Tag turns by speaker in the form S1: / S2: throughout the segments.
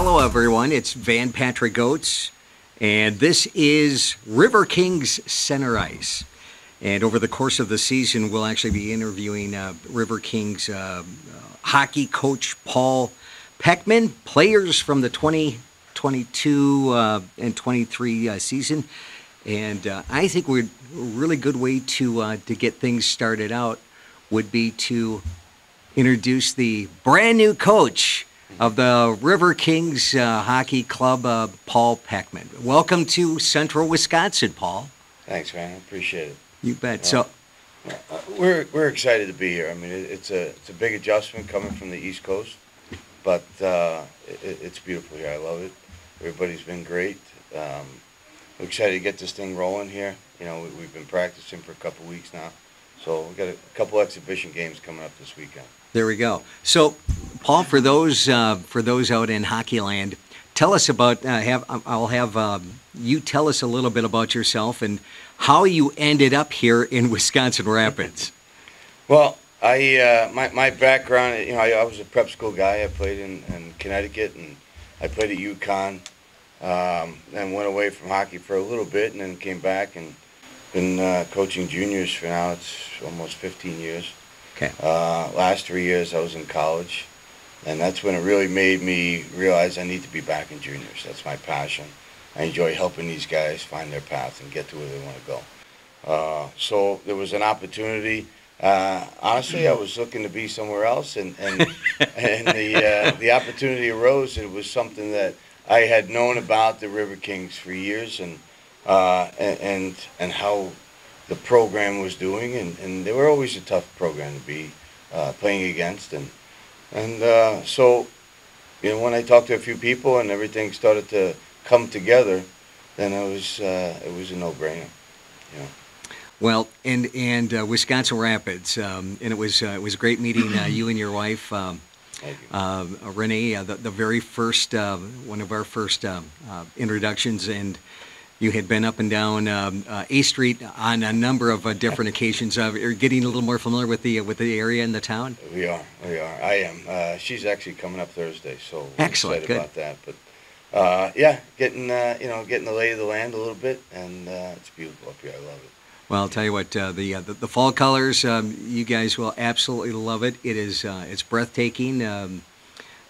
S1: Hello, everyone. It's Van Patrick Oates, and this is Riverkings Center Ice. And over the course of the season, we'll actually be interviewing Riverkings hockey coach Paul Peckman, players from the 2022 and 23 season. And I think a really good way to get things started out would be to introduce the brand new coach of the Riverkings Hockey Club, Paul Peckman. Welcome to Central Wisconsin, Paul.
S2: Thanks, man. I appreciate it.
S1: You bet. So,
S2: we're excited to be here. I mean, it's a big adjustment coming from the East Coast, but it's beautiful here. I love it. Everybody's been great. We're excited to get this thing rolling here. You know, we've been practicing for a couple weeks now, so we've got a couple exhibition games coming up this weekend.
S1: There we go. So, Paul, for those out in hockey land, tell us about. I'll have you tell us a little bit about yourself and how you ended up here in Wisconsin Rapids.
S2: Well, my background, you know, I was a prep school guy. I played in Connecticut, and I played at UConn. Then went away from hockey for a little bit, and then came back and been coaching juniors for now. It's almost 15 years.
S1: Okay.
S2: Last 3 years I was in college, and that's when it really made me realize I need to be back in juniors. That's my passion. I enjoy helping these guys find their path and get to where they want to go. So there was an opportunity. Honestly, I was looking to be somewhere else, and the opportunity arose. It was something that I had known about the Riverkings for years, and how the program was doing, and they were always a tough program to be playing against, and so, you know, when I talked to a few people and everything started to come together, then it was a no-brainer, you know.
S1: Well, and Wisconsin Rapids, and it was great meeting you and your wife, Renee, the very first one of our first introductions, and you had been up and down A Street on a number of different occasions. You're getting a little more familiar with the area and the town.
S2: We are. I am. She's actually coming up Thursday, so we're
S1: excellent.
S2: Excited about that. But yeah, getting the lay of the land a little bit, and it's beautiful up here. I love it.
S1: Well, I'll tell you what, the fall colors, you guys will absolutely love it. It is it's breathtaking in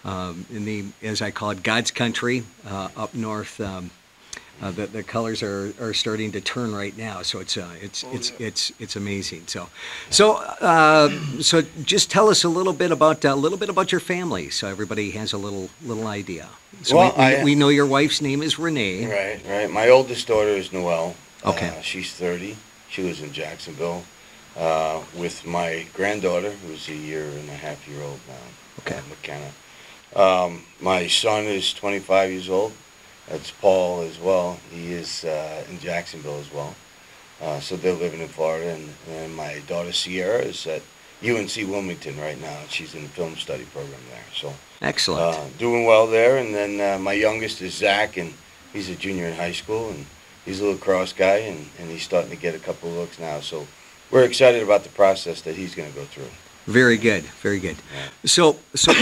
S1: the, as I call it, God's country up north. The colors are starting to turn right now, so it's amazing. So just tell us a little bit about your family, so everybody has a little idea. So well, we know your wife's name is Renee.
S2: Right. My oldest daughter is Noelle.
S1: Okay.
S2: She's 30. She lives in Jacksonville with my granddaughter, who's a year-and-a-half-year-old now.
S1: Okay.
S2: McKenna. My son is 25 years old. That's Paul as well. He is in Jacksonville as well. So they're living in Florida. And my daughter Sierra is at UNC Wilmington right now. She's in the film study program there. So
S1: excellent.
S2: Doing well there. And then my youngest is Zach, and he's a junior in high school. And he's a lacrosse guy, and he's starting to get a couple of looks now. So we're excited about the process that he's going to go through.
S1: Very good. Yeah. So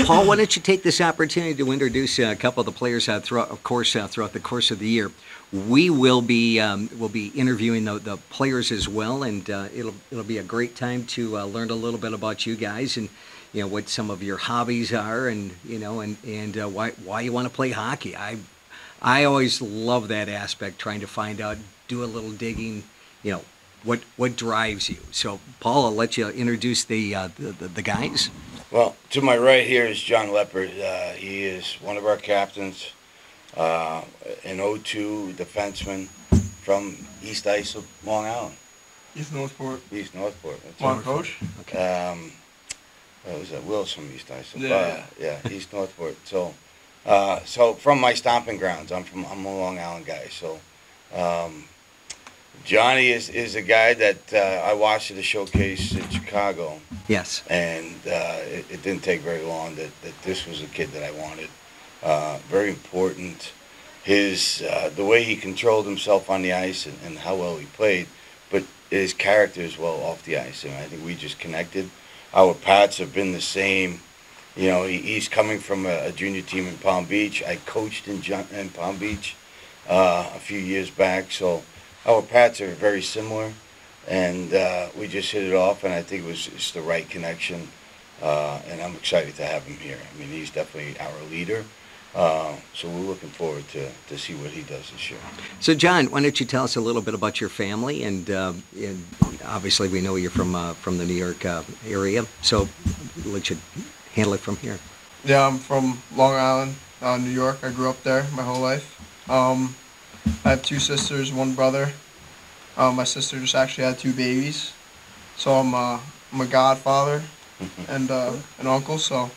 S1: Paul, why don't you take this opportunity to introduce a couple of the players throughout the course of the year. We will be interviewing the players as well, and it'll be a great time to learn a little bit about you guys and what some of your hobbies are, and why you want to play hockey. I always love that aspect, trying to find out, do a little digging, what drives you. So, Paul, I'll let you introduce the guys.
S2: Well, to my right here is John Leppard. He is one of our captains, an 02 defenseman from East Islip, Long Island.
S3: East Northport.
S2: That's
S3: One coach.
S1: Okay.
S2: What was that? Will's from East Islip.
S3: Yeah.
S2: East Northport. So from my stomping grounds, I'm a Long Island guy. So. Johnny is a guy that I watched at a showcase in Chicago.
S1: Yes.
S2: And it didn't take very long that this was a kid that I wanted. Very important. The way he controlled himself on the ice and how well he played, but his character as well off the ice. And I think we just connected. Our paths have been the same he's coming from a junior team in Palm Beach. I coached in Palm Beach a few years back, so our paths are very similar, and we just hit it off, and I think it's the right connection, and I'm excited to have him here. I mean, he's definitely our leader, so we're looking forward to see what he does this year.
S1: So, John, why don't you tell us a little bit about your family, and obviously we know you're from the New York area, so let you handle it from here.
S3: Yeah, I'm from Long Island, New York. I grew up there my whole life. I have 2 sisters, 1 brother. My sister just actually had 2 babies, so I'm a godfather and an uncle, so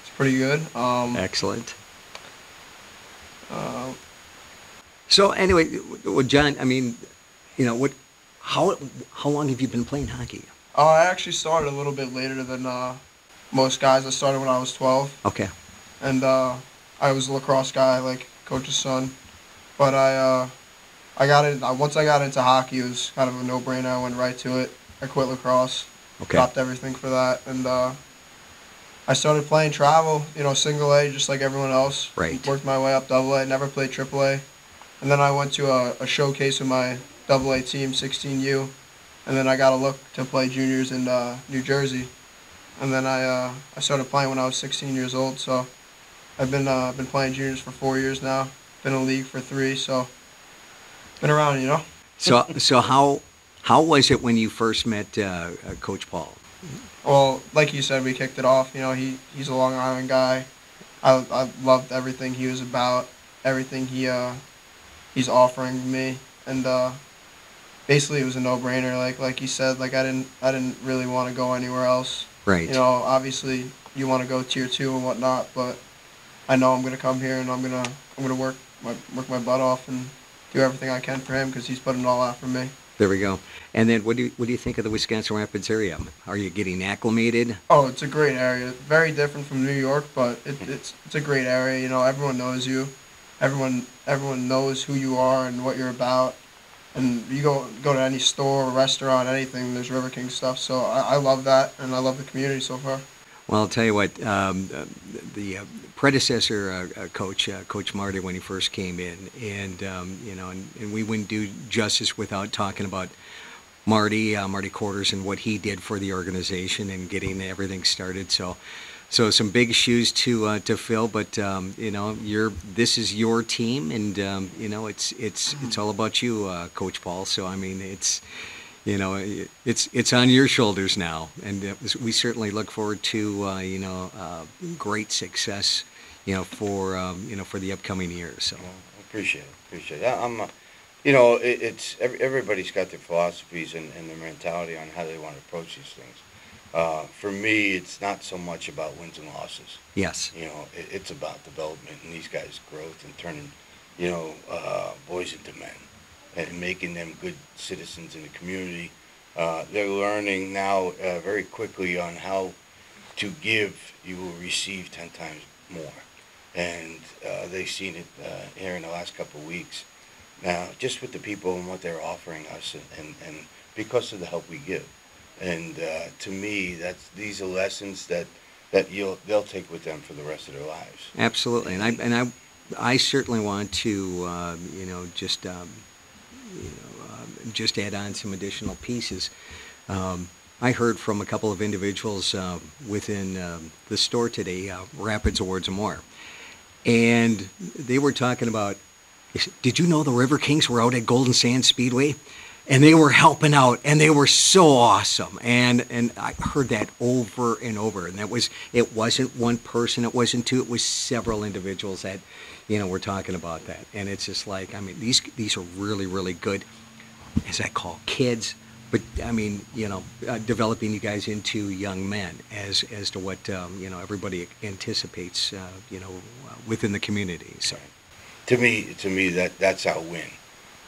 S3: it's pretty good.
S1: Excellent. So anyway, well, John, I mean, how long have you been playing hockey?
S3: I actually started a little bit later than most guys. I started when I was 12.
S1: Okay.
S3: And I was a lacrosse guy, like coach's son. But once I got into hockey, it was kind of a no-brainer. I went right to it. I quit lacrosse.
S1: Okay.
S3: Dropped everything for that, and I started playing travel. Single A, just like everyone else.
S1: Right.
S3: Worked my way up Double A. Never played Triple A. And then I went to a showcase with my Double A team, 16U, and then I got a look to play juniors in New Jersey. And then I started playing when I was 16 years old. So I've been playing juniors for 4 years now. Been in the league for 3. So been around,
S1: So how was it when you first met Coach Paul?
S3: Well, like you said, we kicked it off. He's a Long Island guy. I loved everything he was about, everything he's offering me, and basically it was a no-brainer. Like you said, like I didn't really want to go anywhere else.
S1: Right.
S3: Obviously you want to go tier 2 and whatnot, but I know I'm gonna come here and I'm gonna work my butt off and do everything I can for him because he's putting it all out for me.
S1: There we go. And then what do you think of the Wisconsin Rapids area? Are you getting acclimated?
S3: Oh, it's a great area. Very different from New York, but it's a great area. Everyone knows you. Everyone knows who you are and what you're about. And you go to any store, restaurant, anything, there's Riverkings stuff. So I love that, and I love the community so far.
S1: Well, I'll tell you what, the predecessor coach, Coach Marty, when he first came in, and and we wouldn't do justice without talking about Marty Quarters and what he did for the organization and getting everything started. So some big shoes to fill, but this is your team, and it's all about you, Coach Paul. So I mean, it's on your shoulders now, and we certainly look forward to great success, for the upcoming years. So
S2: appreciate it. It's everybody's got their philosophies and their mentality on how they want to approach these things. For me, it's not so much about wins and losses.
S1: Yes.
S2: It's about development and these guys' growth and turning, boys into men and making them good citizens in the community. They're learning now very quickly on how to give, you will receive 10 times more. And they've seen it here in the last couple of weeks. Now, just with the people and what they're offering us and because of the help we give. And to me, these are lessons that they'll take with them for the rest of their lives.
S1: Absolutely. And I certainly want to, just add on some additional pieces. I heard from a couple of individuals within the store today, Rapids Awards and more, and they were talking about, did you know the Riverkings were out at Golden Sands Speedway? And they were helping out, and they were so awesome. And I heard that over and over. And it wasn't one person, it wasn't 2, it was several individuals that, were talking about that. And it's just like, I mean, these are really, really good, as I call kids. But I mean, developing you guys into young men as to what everybody anticipates, within the community. So,
S2: to me, that's our win.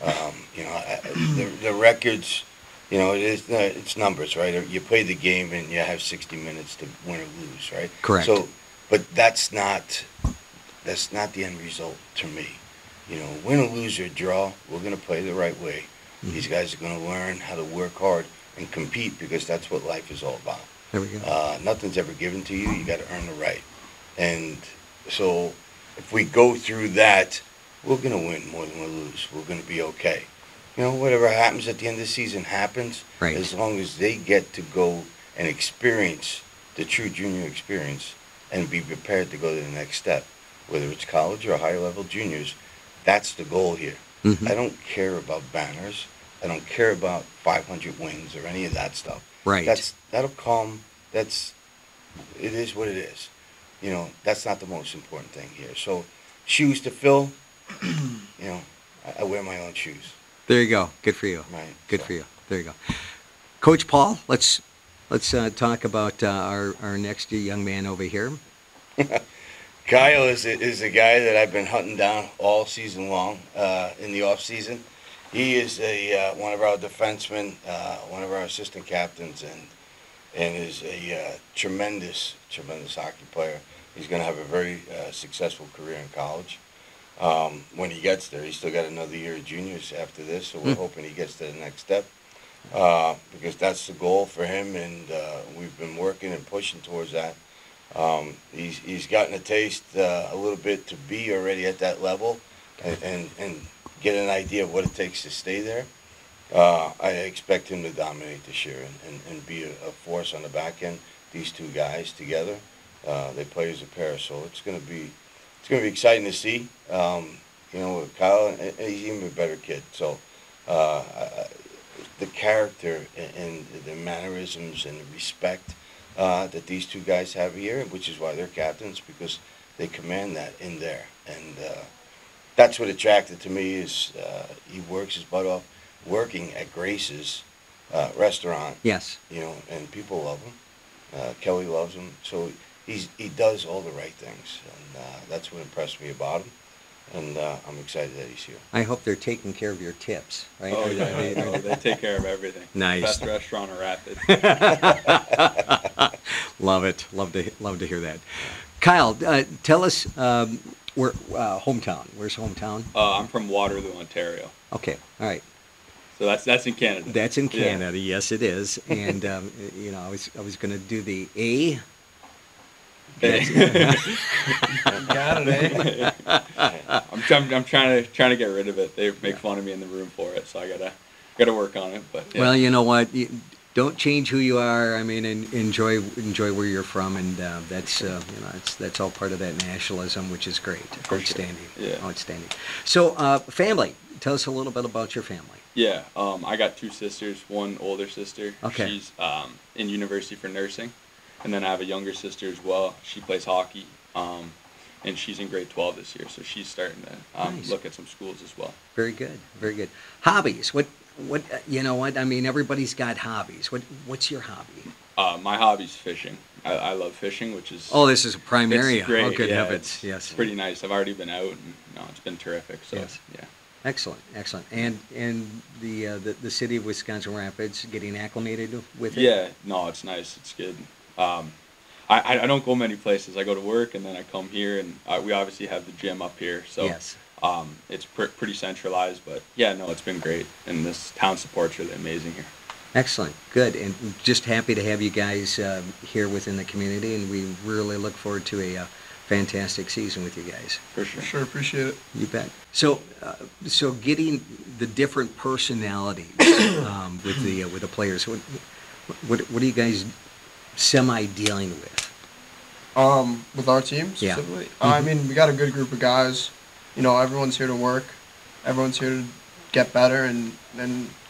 S2: The records, it's numbers, right? You play the game and you have 60 minutes to win or lose, right?
S1: Correct.
S2: So, but that's not the end result to me. Win or lose or draw, we're going to play the right way. Mm-hmm. These guys are going to learn how to work hard and compete because that's what life is all about.
S1: There we go.
S2: Nothing's ever given to you. You got to earn the right. And so if we go through that, we're going to win more than we'll lose. We're going to be okay. You know, whatever happens at the end of the season happens,
S1: Right.
S2: as long as they get to go and experience the true junior experience and be prepared to go to the next step, whether it's college or higher level juniors. That's the goal here.
S1: Mhm.
S2: I don't care about banners. I don't care about 500 wins or any of that stuff.
S1: Right.
S2: That'll come. It is what it is. You know, that's not the most important thing here. So, shoes to fill. You know, I wear my own shoes.
S1: There you go. Good for you.
S2: Right.
S1: Good
S2: So.
S1: for you. There you go. Coach Paul, let's talk about our next young man over here.
S2: Kyle is a guy that I've been hunting down all season long in the off season. He is one of our defensemen, one of our assistant captains, and is a tremendous hockey player. He's going to have a very successful career in college. When he gets there, he's still got another year of juniors after this, so we're hoping he gets to the next step because that's the goal for him, and we've been working and pushing towards that. He's gotten a taste a little bit to be already at that level and get an idea of what it takes to stay there. I expect him to dominate this year and be a force on the back end. These two guys together, they play as a pair, so it's going to be exciting to see. You know, with Kyle, he's even a better kid. So the character and the mannerisms and the respect that these two guys have here, which is why they're captains, because they command that in there. And that's what attracted to me is he works his butt off working at Grace's restaurant.
S1: Yes.
S2: You know, and people love him. Kelly loves him. So he does all the right things. And that's what impressed me about him. And I'm excited that he's here.
S1: I hope they're taking care of your tips, right?
S4: Oh, yeah. No, they take care of everything.
S1: Nice.
S4: Best restaurant in Rapid.
S1: Love it. Love to hear that. Kyle, tell us where hometown. Where's hometown?
S4: I'm from Waterloo, Ontario.
S1: Okay. All right.
S4: So that's in Canada.
S1: That's in
S4: Yeah.
S1: Canada. Yes, it is. And you know, I was going to do the A.
S3: Got it, eh?
S4: I'm trying to get rid of it. They make fun of me in the room for it, so I gotta work on it. But yeah.
S1: Well, you know what? Don't change who you are. I mean, enjoy where you're from, and that's you know, that's all part of that nationalism, which is great. Outstanding.
S4: Sure. Yeah.
S1: Outstanding. So, family. Tell us a little bit about your family.
S4: Yeah, I got two sisters. One older sister.
S1: Okay.
S4: She's in university for nursing, and then I have a younger sister as well. She plays hockey, and she's in grade 12 this year, so she's starting to
S1: Nice.
S4: look at some schools as well.
S1: Very good. Very good. Hobbies. What? You know what? I mean, everybody's got hobbies. What's your hobby?
S4: My hobby's fishing. I love fishing, which is
S1: Oh, this is a prime
S4: it's
S1: area.
S4: great.
S1: Oh, good
S4: yeah,
S1: heavens.
S4: it's
S1: Yes.
S4: pretty nice. I've already been out, and it's been terrific. So
S1: Yes.
S4: yeah.
S1: Excellent. Excellent. And the city of Wisconsin Rapids getting acclimated with it.
S4: Yeah, no, it's nice. It's good. I don't go many places. I go to work, and then I come here, and we obviously have the gym up here. So
S1: Yes.
S4: it's pretty centralized. But yeah, no, it's been great, and this town support's really amazing here.
S1: Excellent. Good. And just happy to have you guys here within the community, and we really look forward to a fantastic season with you guys.
S4: For sure.
S3: For sure, appreciate it.
S1: You bet. So getting the different personalities with the players. What are you guys semi dealing with?
S3: With our team
S1: Yeah.
S3: specifically, I mean, we got a good group of guys. You know, everyone's here to work. Everyone's here to get better and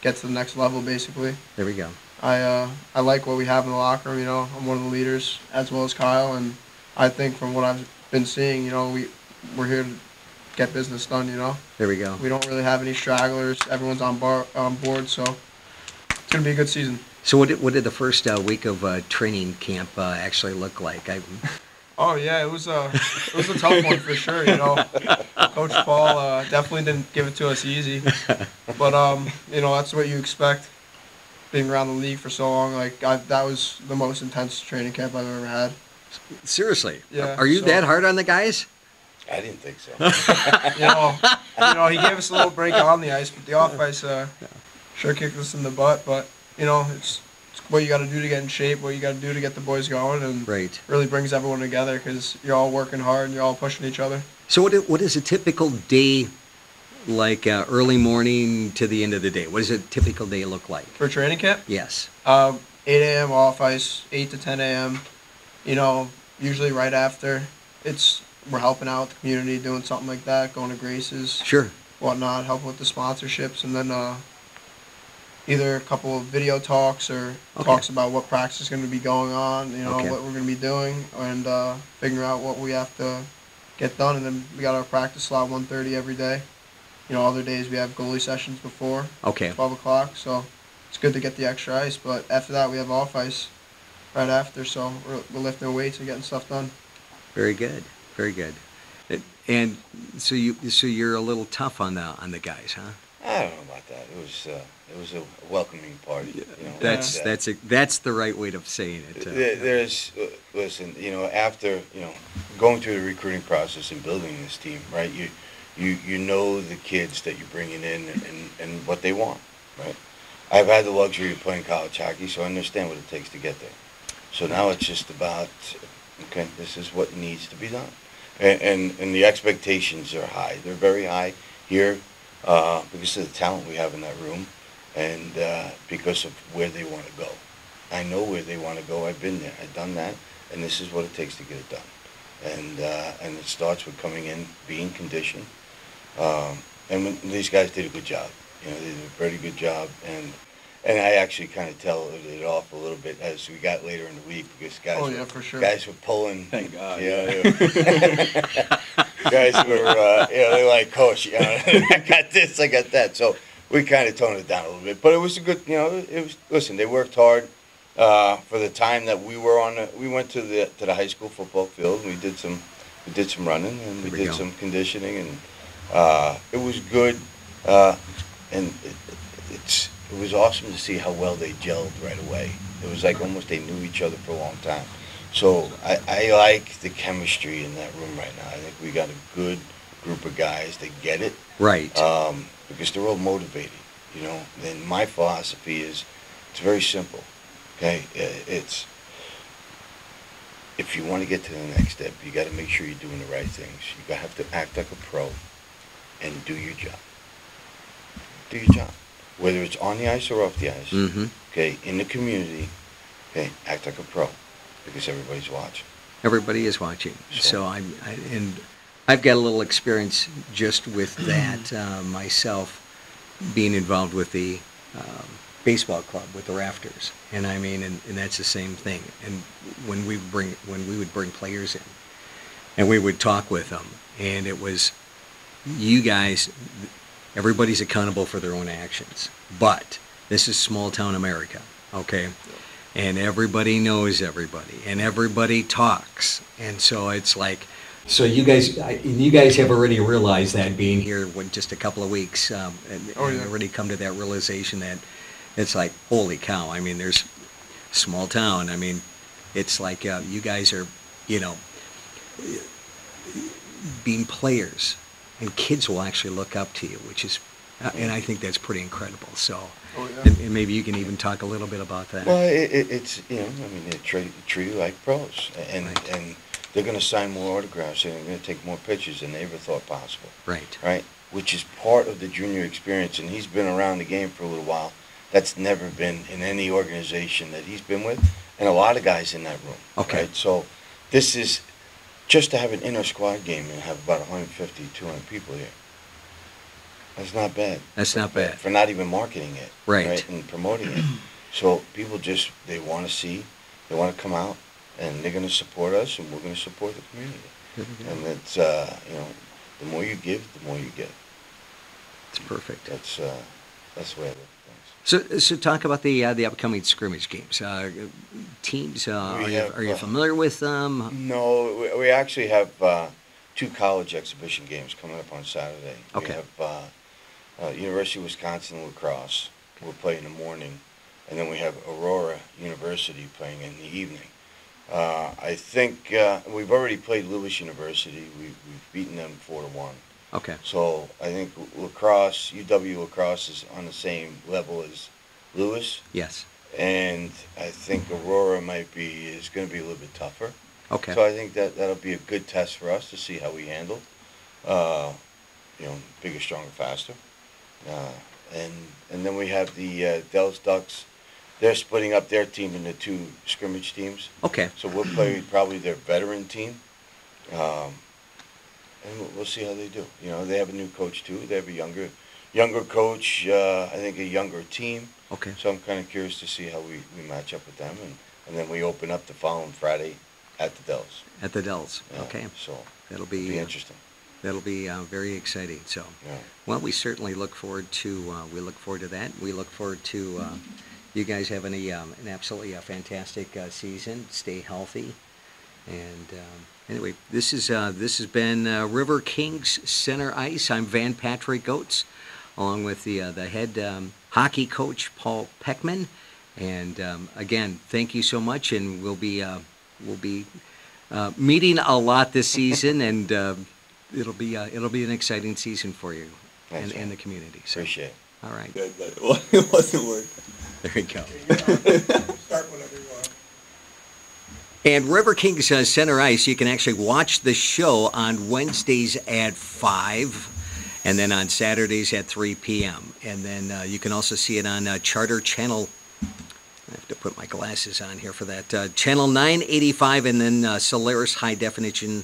S3: get to the next level, basically.
S1: There we go.
S3: I like what we have in the locker room. You know, I'm one of the leaders as well as Kyle, and I think from what I've been seeing, you know, we're here to get business done. You know,
S1: There we go.
S3: we don't really have any stragglers. Everyone's on board, so it's gonna be a good season.
S1: So what did the first week of training camp actually look like?
S3: Oh yeah, it was a tough one for sure. You know, Coach Paul definitely didn't give it to us easy, but you know, that's what you expect. Being around the league for so long, that was the most intense training camp I've ever had.
S1: Seriously?
S3: Yeah,
S1: Are you
S3: so-
S1: that hard on the guys?
S2: I didn't think so.
S3: You know, he gave us a little break on the ice, but the off ice sure kicked us in the butt. But you know, it's what you got to do to get in shape, what you got to do to get the boys going, and
S1: Right.
S3: really brings everyone together because you're all working hard and you're all pushing each other.
S1: So what is a typical day like, early morning to the end of the day? What does a typical day look like?
S3: For training camp,
S1: Yes.
S3: 8 a.m. off ice, 8 to 10 a.m. You know, usually right after, we're helping out the community, doing something like that, going to Grace's,
S1: Sure.
S3: whatnot, helping with the sponsorships, and then either a couple of video talks or
S1: Okay.
S3: talks about what practice is going to be going on,
S1: Okay.
S3: what we're going to be doing, and figure out what we have to get done. And then we got our practice slot 1:30 every day. Other days we have goalie sessions before
S1: Okay.
S3: 12 o'clock, so it's good to get the extra ice. But after that, we have off ice right after, so we're lifting weights and getting stuff done.
S1: Very good. Very good. And so you're a little tough on the guys, huh?
S2: I don't know about that. It was a welcoming party.
S1: That's the right way of saying it.
S2: There's listen, after going through the recruiting process and building this team, right? You know the kids that you're bringing in and what they want, right? I've had the luxury of playing college hockey, so I understand what it takes to get there. So now it's just about, okay, this is what needs to be done, and the expectations are high. They're very high here because of the talent we have in that room, and because of where they want to go. I know where they want to go. I've been there. I've done that, and this is what it takes to get it done. And it starts with coming in, being conditioned. And these guys did a good job. They did a very good job. And I actually kind of tell it off a little bit as we got later in the week because
S3: For sure.
S2: guys were pulling.
S4: Thank God.
S2: Guys were, they're like, Coach, I got this, I got that. So we kind of toned it down a little bit. But it was a good, listen, they worked hard. For the time that we were we went to the high school football field. And we did some running and we did some conditioning, and it was good. And it was awesome to see how well they gelled right away. It was like almost they knew each other for a long time. So I like the chemistry in that room right now. I think we got a good group of guys that get it.
S1: Right.
S2: Because they're all motivated. And my philosophy is it's very simple. Okay, it's if you want to get to the next step, you got to make sure you're doing the right things. You got to have to act like a pro and do your job. Do your job, whether it's on the ice or off the ice.
S1: Mm-hmm.
S2: Okay, in the community. Okay, act like a pro because everybody's watching.
S1: Everybody is watching. So I've got a little experience just with that myself, being involved with the baseball club with the rafters, and and that's the same thing. And when we would bring players in, and we would talk with them, and it was, you guys, everybody's accountable for their own actions, but this is small town America, okay? And everybody knows everybody, and everybody talks, and so it's like, so you guys have already realized that being here with just a couple of weeks, and already come to that realization that it's like, holy cow, there's small town. It's like you guys are, being players, and kids will actually look up to you, which is, and I think that's pretty incredible. So, and maybe you can even talk a little bit about that.
S2: Well, it's, they treat you like pros, and they're going to sign more autographs, and they're going to take more pictures than they ever thought possible.
S1: Right.
S2: Right? Which is part of the junior experience, and he's been around the game for a little while. That's never been in any organization that he's been with, and a lot of guys in that room.
S1: Okay.
S2: Right? So this is just to have an inner squad game and have about 150, 200 people here. That's not bad.
S1: That's not bad.
S2: For not even marketing it.
S1: Right.
S2: And promoting it. So people they want to see, they want to come out, and they're going to support us, and we're going to support the community. And it's, the more you give, the more you get.
S1: It's perfect.
S2: That's the way I look at things.
S1: So talk about the upcoming scrimmage games. Teams, are you familiar with them?
S2: No, we actually have 2 college exhibition games coming up on Saturday.
S1: Okay.
S2: We have University of Wisconsin lacrosse. We'll play in the morning, and then we have Aurora University playing in the evening. I think we've already played Lewis University. We've beaten them 4-1.
S1: Okay.
S2: So I think lacrosse, UW lacrosse is on the same level as Lewis.
S1: Yes.
S2: and I think Aurora is going to be a little bit tougher.
S1: Okay.
S2: So I think that'll be a good test for us to see how we handle, bigger, stronger, faster. And then we have the Dells Ducks. They're splitting up their team into 2 scrimmage teams.
S1: Okay.
S2: So we'll play probably their veteran team, and we'll see how they do. They have a new coach too. They have a younger coach. I think a younger team.
S1: Okay.
S2: So I'm kind of curious to see how we match up with them, and then we open up the following Friday at the Dells.
S1: At the Dells.
S2: Yeah,
S1: Okay.
S2: So
S1: That'll
S2: it'll
S1: be
S2: be interesting.
S1: That'll be very exciting. So,
S2: Yeah.
S1: well, we certainly look forward to that. We look forward to you guys having an absolutely fantastic season. Stay healthy, and anyway, this has been River Kings Center Ice. I'm Van Patrick Goetz, along with the head hockey coach Paul Peckman, and again, thank you so much. And we'll be meeting a lot this season, and it'll be an exciting season for you
S2: Thanks,
S1: and the community. So,
S2: Appreciate it.
S1: all right,
S4: Good, but it wasn't working.
S1: there you go.
S3: Start whenever you want.
S1: And River Kings Center Ice, you can actually watch the show on Wednesdays at 5, and then on Saturdays at 3 p.m. And then you can also see it on Charter Channel. I have to put my glasses on here for that. Channel 985, and then Solaris High Definition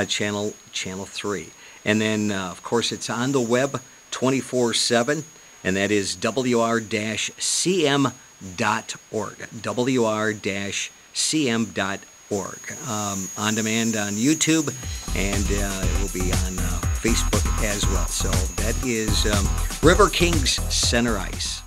S1: Channel 3. And then, of course, it's on the web 24/7, and that is wr-cm.org. wr-cm.org. On demand on YouTube, and it will be on Facebook as well. So that is River Kings Center Ice.